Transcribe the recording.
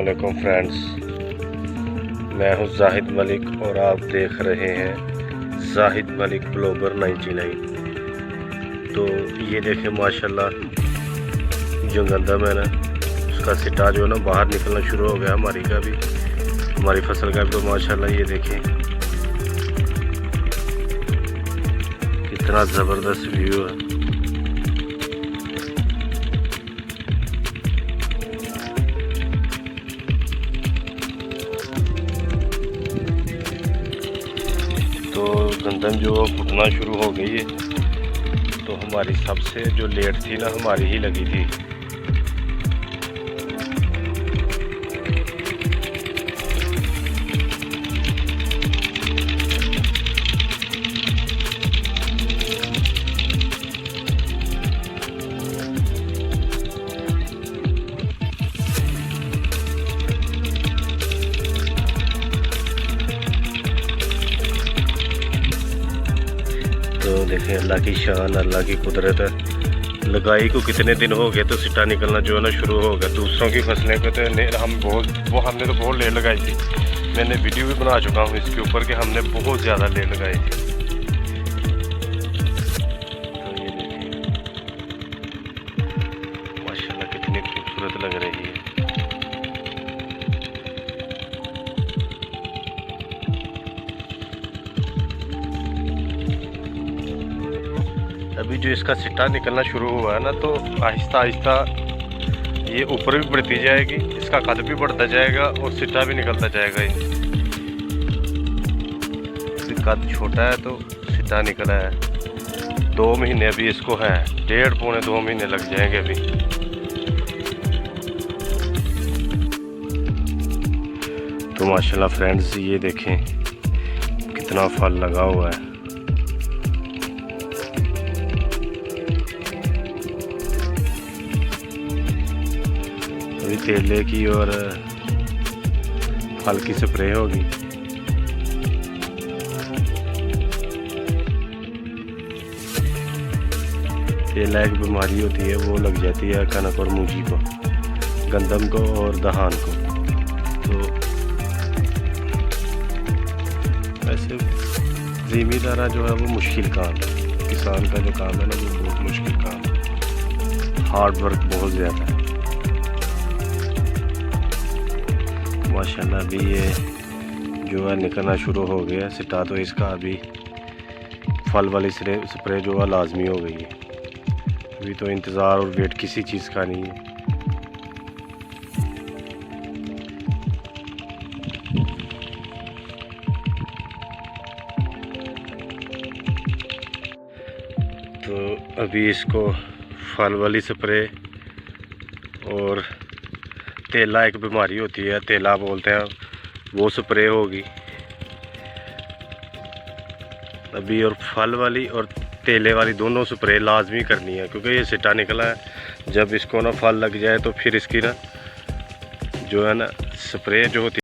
अस्सलामुअलैकुम फ्रेंड्स, मैं हूं जाहिद मलिक और आप देख रहे हैं जाहिद मलिक ब्लॉगर 99। तो ये देखें माशाल्लाह जो गंदम है ना, उसका सिटा जो है ना बाहर निकलना शुरू हो गया। हमारी का भी, हमारी फसल का भी। तो माशाल्लाह ये देखें कितना ज़बरदस्त व्यू है। तो गंदम जो फूटना शुरू हो गई है, तो हमारी सबसे जो लेट थी ना, हमारी ही लगी थी। तो देखें अल्लाह की शान, अल्लाह की कुदरत है। लगाई को कितने दिन हो गए तो सिट्टा निकलना जो है ना शुरू हो गया। दूसरों की फसलें को तो हमने तो बहुत लेट लगाई थी। मैंने वीडियो भी बना चुका हूँ इसके ऊपर कि हमने बहुत ज़्यादा लेट लगाई थी। तो ये देखिए माशाल्लाह कितनी खूबसूरत लग रही है। अभी जो इसका सिट्टा निकलना शुरू हुआ है ना, तो आहिस्ता आहिस्ता ये ऊपर भी बढ़ती जाएगी, इसका कद भी बढ़ता जाएगा और सिट्टा भी निकलता जाएगा। कद छोटा है तो सिट्टा निकला है। 2 महीने अभी इसको है, 1.5 पौने 2 महीने लग जाएंगे अभी। तो माशाल्लाह फ्रेंड्स ये देखें कितना फल लगा हुआ है। अभी तेले की और फल की स्प्रे होगी। तेला एक बीमारी होती है, वो लग जाती है कनक और मूंगी को, गंदम को और दहान को। तो वैसे ज़मींदारा जो है वो मुश्किल काम है। किसान का जो काम है ना, वो बहुत मुश्किल काम है। हार्ड वर्क बहुत ज़्यादा है। माशाल्लाह अभी ये जो है निकलना शुरू हो गया सिट्टा। तो इसका अभी फल वाली स्प्रे जो है लाजमी हो गई है। अभी तो इंतज़ार और वेट किसी चीज़ का नहीं है। तो अभी इसको फल वाली स्प्रे और तेला एक बीमारी होती है, तेला बोलते हैं, वो स्प्रे होगी अभी। और फल वाली और तेले वाली दोनों स्प्रे लाजमी करनी है, क्योंकि ये सिट्टा निकला है। जब इसको ना फल लग जाए तो फिर इसकी ना जो है ना स्प्रे जो होती है